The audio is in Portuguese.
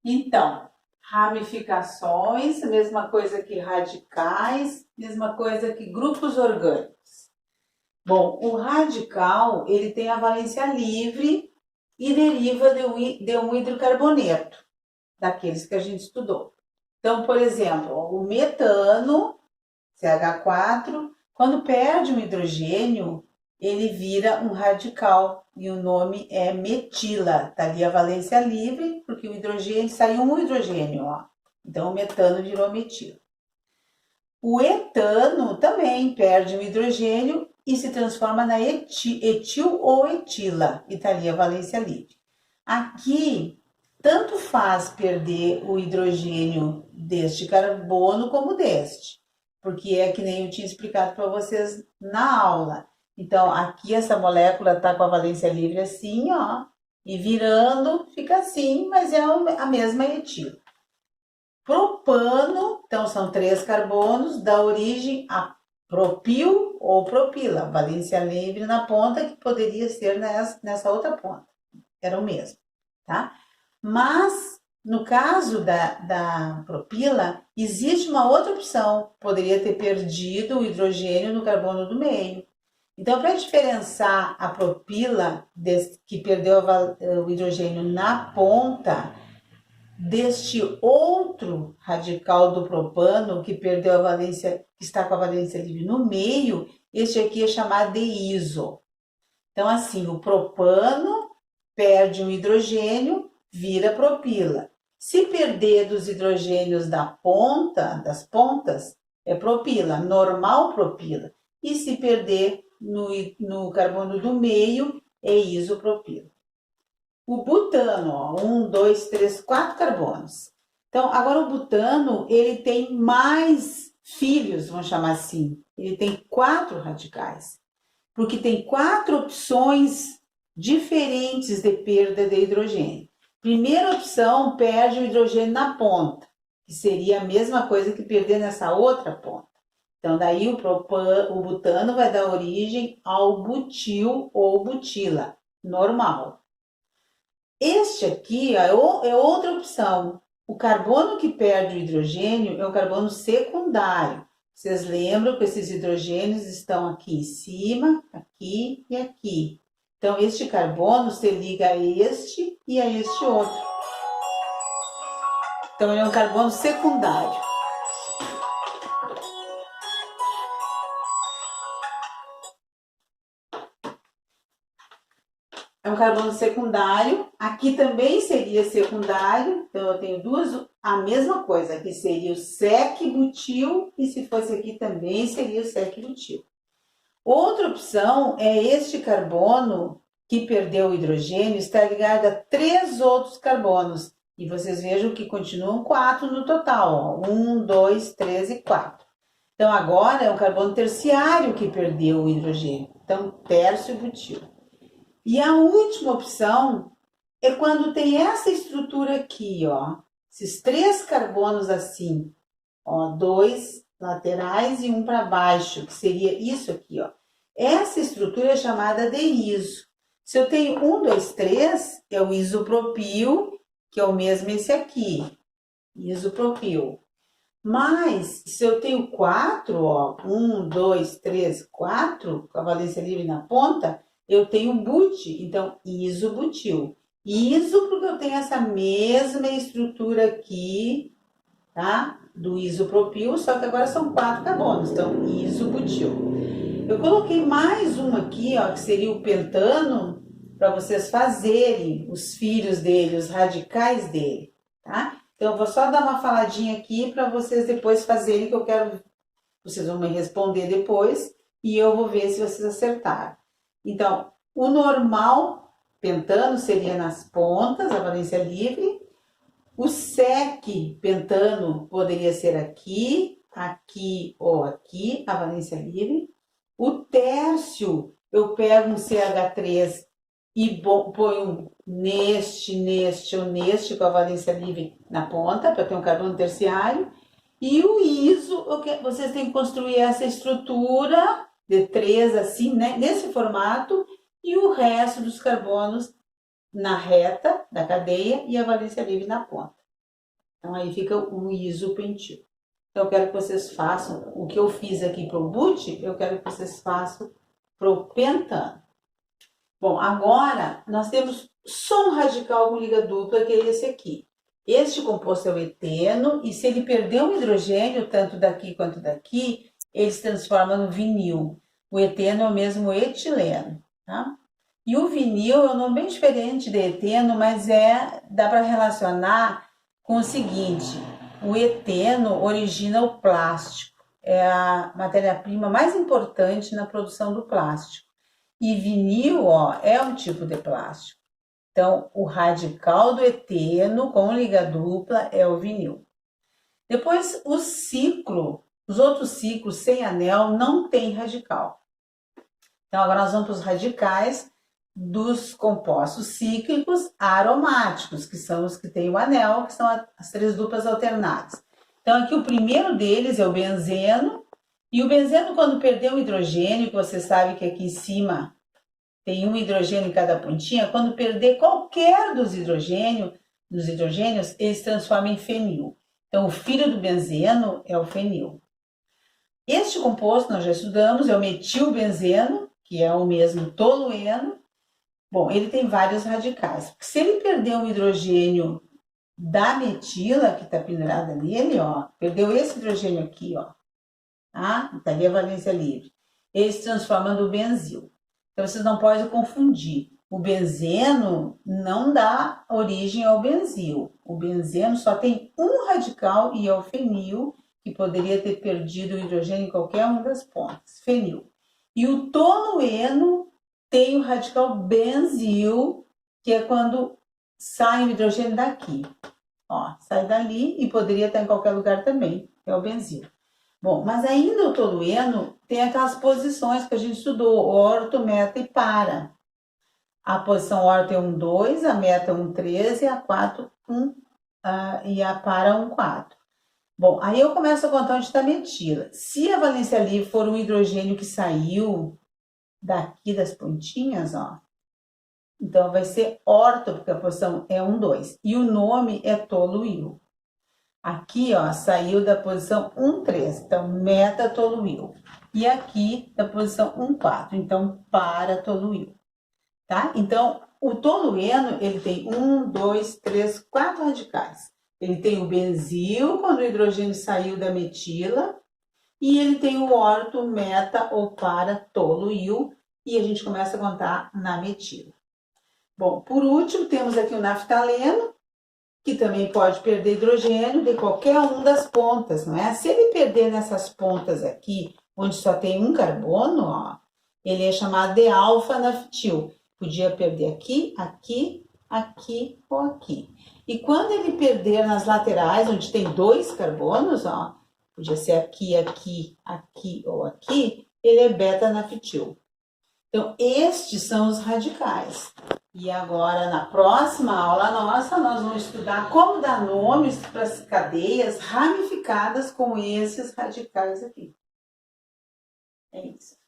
Então, ramificações, mesma coisa que radicais, mesma coisa que grupos orgânicos. Bom, o radical, ele tem a valência livre e deriva de um hidrocarboneto, daqueles que a gente estudou. Então, por exemplo, o metano, CH4, quando perde um hidrogênio, ele vira um radical e o nome é metila. Está ali a valência livre, porque o hidrogênio saiu um hidrogênio, ó. Então o metano virou metila. O etano também perde um hidrogênio e se transforma na etil ou etila, e está ali a valência livre. Aqui, tanto faz perder o hidrogênio deste carbono como deste, porque é que nem eu tinha explicado para vocês na aula. Então, aqui essa molécula está com a valência livre assim, ó, e virando, fica assim, mas é a mesma etila. Propano, então são 3 carbonos, dá origem a propil ou propila, valência livre na ponta, que poderia ser nessa outra ponta, era o mesmo, tá? Mas, no caso da propila, existe uma outra opção, poderia ter perdido o hidrogênio no carbono do meio. Então, para diferenciar a propila, que perdeu o hidrogênio na ponta, deste outro radical do propano, que perdeu a valência, que está com a valência livre no meio, este aqui é chamado de iso. Então, assim, o propano perde um hidrogênio, vira propila. Se perder dos hidrogênios das pontas, é propila, normal propila. E se perder no carbono do meio, é isopropila. O butano, ó, 1, 2, 3, 4 carbonos. Então, agora o butano, ele tem mais filhos, vamos chamar assim. Ele tem 4 radicais, porque tem 4 opções diferentes de perda de hidrogênio. Primeira opção, perde o hidrogênio na ponta, que seria a mesma coisa que perder nessa outra ponta. Então, daí o butano vai dar origem ao butil ou butila, normal. Este aqui ó, é outra opção. O carbono que perde o hidrogênio é o carbono secundário. Vocês lembram que esses hidrogênios estão aqui em cima, aqui e aqui. Então, este carbono se liga a este e a este outro. Então, ele é um carbono secundário. É um carbono secundário. Aqui também seria secundário. Então, eu tenho a mesma coisa. Aqui seria o sec-butil e se fosse aqui também seria o sec-butil. Outra opção é este carbono que perdeu o hidrogênio está ligado a 3 outros carbonos. E vocês vejam que continuam 4 no total. Ó. 1, 2, 3 e 4. Então, agora é um carbono terciário que perdeu o hidrogênio. Então, tércio butil. E a última opção é quando tem essa estrutura aqui, ó. Esses 3 carbonos assim, ó, 2 laterais e um para baixo, que seria isso aqui, ó. Essa estrutura é chamada de iso. Se eu tenho 1, 2, 3, é o isopropil, que é o mesmo esse aqui, isopropil. Mas, se eu tenho 4, ó, 1, 2, 3, 4, com a valência livre na ponta, eu tenho but, então isobutil. Iso porque eu tenho essa mesma estrutura aqui, tá? Do isopropil, só que agora são 4 carbonos, então isobutil. Eu coloquei mais um aqui, ó, que seria o pentano, para vocês fazerem os filhos dele, os radicais dele, tá? Então, eu vou só dar uma faladinha aqui para vocês depois fazerem, que eu quero... Vocês vão me responder depois e eu vou ver se vocês acertaram. Então, o normal pentano seria nas pontas, a valência livre. O sec pentano poderia ser aqui, aqui ou aqui, a valência livre. O tércio, eu pego um CH3 e ponho neste ou neste com a valência livre na ponta, para ter um carbono terciário. E o iso, vocês têm que construir essa estrutura de 3 assim, né, nesse formato, e o resto dos carbonos na reta da cadeia e a valência livre na ponta. Então aí fica o isopentil. Então eu quero que vocês façam o que eu fiz aqui para o but, eu quero que vocês façam para o pentano. Bom, agora nós temos só um radical com liga dupla, que é esse aqui. Este composto é o eteno, e se ele perder um hidrogênio, tanto daqui quanto daqui, ele se transforma no vinil. O eteno é o mesmo etileno, tá? E o vinil é um nome bem diferente de eteno, mas dá para relacionar com o seguinte: o eteno origina o plástico, é a matéria-prima mais importante na produção do plástico. E vinil, ó, é um tipo de plástico. Então, o radical do eteno com liga dupla é o vinil. Depois, os outros ciclos sem anel não tem radical. Então, agora nós vamos para os radicais dos compostos cíclicos aromáticos, que são os que têm o anel, que são as três duplas alternadas. Então, aqui o primeiro deles é o benzeno, e o benzeno, quando perder um hidrogênio, que você sabe que aqui em cima tem um hidrogênio em cada pontinha, quando perder qualquer dos hidrogênios, ele se transforma em fenil. Então, o filho do benzeno é o fenil. Este composto nós já estudamos, é o metilbenzeno, que é o mesmo tolueno. Bom, ele tem vários radicais. Se ele perder um hidrogênio da metila, que está pendurada nele, ó, perdeu esse hidrogênio aqui, ó, tá? Está ali a valência livre. Ele se transforma no benzil. Então, vocês não podem confundir. O benzeno não dá origem ao benzil. O benzeno só tem um radical e é o fenil, que poderia ter perdido o hidrogênio em qualquer uma das pontas. Fenil. E o tolueno tem o radical benzil, que é quando sai o hidrogênio daqui. Ó, sai dali e poderia estar em qualquer lugar também. É o benzil. Bom, mas ainda o tolueno tem aquelas posições que a gente estudou, orto, meta e para. A posição orto é 1, 2, a meta 1, 3 e a 4, 1 e a para 1, 4. Bom, aí eu começo a contar onde está a metila. Se a valência livre for um hidrogênio que saiu daqui das pontinhas, ó, então vai ser orto, porque a posição é 1, 2. E o nome é toluil. Aqui, ó, saiu da posição 1, 3, então metatoluil. E aqui da posição 1, 4, então paratoluil, tá? Então, o tolueno, ele tem 1, 2, 3, 4 radicais. Ele tem o benzil, quando o hidrogênio saiu da metila, e ele tem o orto, meta ou paratoluil, e a gente começa a contar na metila. Bom, por último, temos aqui o naftaleno, que também pode perder hidrogênio de qualquer uma das pontas, não é? Se ele perder nessas pontas aqui, onde só tem um carbono, ó, ele é chamado de alfa-naftil. Podia perder aqui, aqui, aqui ou aqui. E quando ele perder nas laterais, onde tem 2 carbonos, ó, podia ser aqui, aqui, aqui ou aqui, ele é beta-naftil. Então, estes são os radicais. E agora, na próxima aula nossa, nós vamos estudar como dar nomes para as cadeias ramificadas com esses radicais aqui. É isso.